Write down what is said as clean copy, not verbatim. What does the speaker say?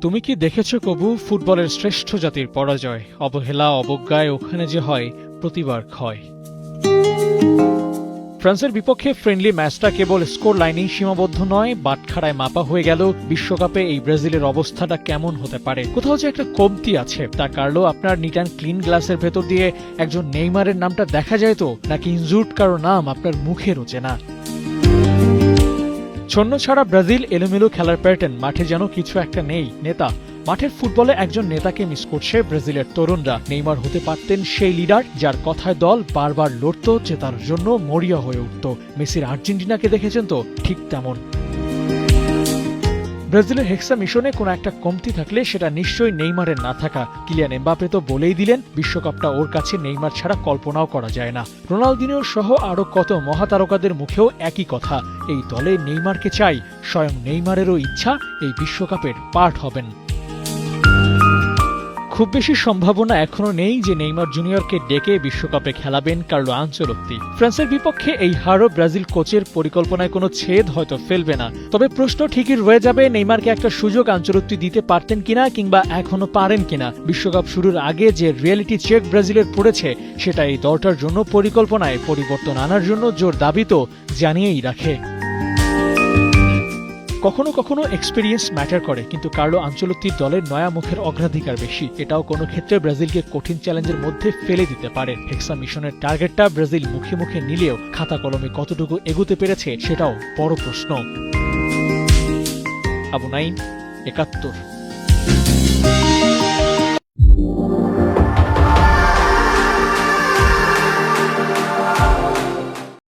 তুমি কি দেখেছো কবু ফুটবলের শ্রেষ্ঠ জাতির পরাজয়? অবহেলা অবজ্ঞায় ওখানে যে হয় প্রতিবার ক্ষয়। ফ্রান্সের বিপক্ষে ফ্রেন্ডলি ম্যাচটা কেবল স্কোর লাইনেই সীমাবদ্ধ নয়, বাটখারায় মাপা হয়ে গেল বিশ্বকাপে এই ব্রাজিলের অবস্থাটা কেমন হতে পারে। কোথাও যে একটা কমতি আছে তা কারলো আপনার নিট অ্যান্ড ক্লিন গ্লাসের ভেতর দিয়ে একজন নেইমারের নামটা দেখা যায় তো, নাকি ইনজুর্ড কারো নাম আপনার মুখে রোচে না। ছন্ন ছাড়া ব্রাজিল, এলোমেলো খেলার প্যাটার্ন, মাঠে যেন কিছু একটা নেই নেতা। মাঠের ফুটবলে একজন নেতাকে মিস করছে ব্রাজিলের তরুণরা। নেইমার হতে পারতেন সেই লিডার যার কথায় দল বারবার লড়ত, জেতার জন্য মরিয়া হয়ে উঠত। মেসির আর্জেন্টিনাকে দেখেছেন তো, ঠিক তেমন। ব্রাজিলের হেক্সা মিশনে কোনো একটা কমতি থাকলে সেটা নিশ্চয়ই নেইমারের না থাকা। কিলিয়ান এমবাপে তো বলেই দিলেন বিশ্বকাপটা ওর কাছে নেইমার ছাড়া কল্পনাও করা যায় না। রোনালদিনো সহ আরো কত মহাতারকাদের মুখেও একই কথা, এই দলে নেইমারকে চাই। স্বয়ং নেইমারেরও ইচ্ছা এই বিশ্বকাপের পার্ট হবেন। খুব বেশি সম্ভাবনা এখনো নেই যে নেইমার জুনিয়রকে ডেকে বিশ্বকাপে খেলাবেন কার্লো আনচেলত্তি। ফ্রান্সের বিপক্ষে এই হারও ব্রাজিল কোচের পরিকল্পনায় কোনো ছেদ হয়তো ফেলবে না। তবে প্রশ্ন ঠিকই রয়ে যাবে, নেইমারকে একটা সুযোগ আনচেলত্তি দিতে পারতেন কিনা, কিংবা এখনো পারেন কিনা। বিশ্বকাপ শুরুর আগে যে রিয়েলিটি চেক ব্রাজিলের পড়েছে সেটা এই দলটার জন্য পরিকল্পনায় পরিবর্তন আনার জন্য জোর দাবি তো জানিয়েই রাখে। কখনো কখনো এক্সপেরিয়েন্স ম্যাটার করে, কিন্তু কার্লো আনচেলত্তির দলের নয়া মুখের অগ্রাধিকার বেশি। এটাও কোনো ক্ষেত্রে ব্রাজিলকে কঠিন চ্যালেঞ্জের মধ্যে ফেলে দিতে পারে। হেক্সা মিশনের টার্গেটটা ব্রাজিল মুখে মুখে নিলেও খাতা কলমে কতটুকু এগুতে পেরেছে সেটাও বড় প্রশ্ন। আবু নাইম, ৭১।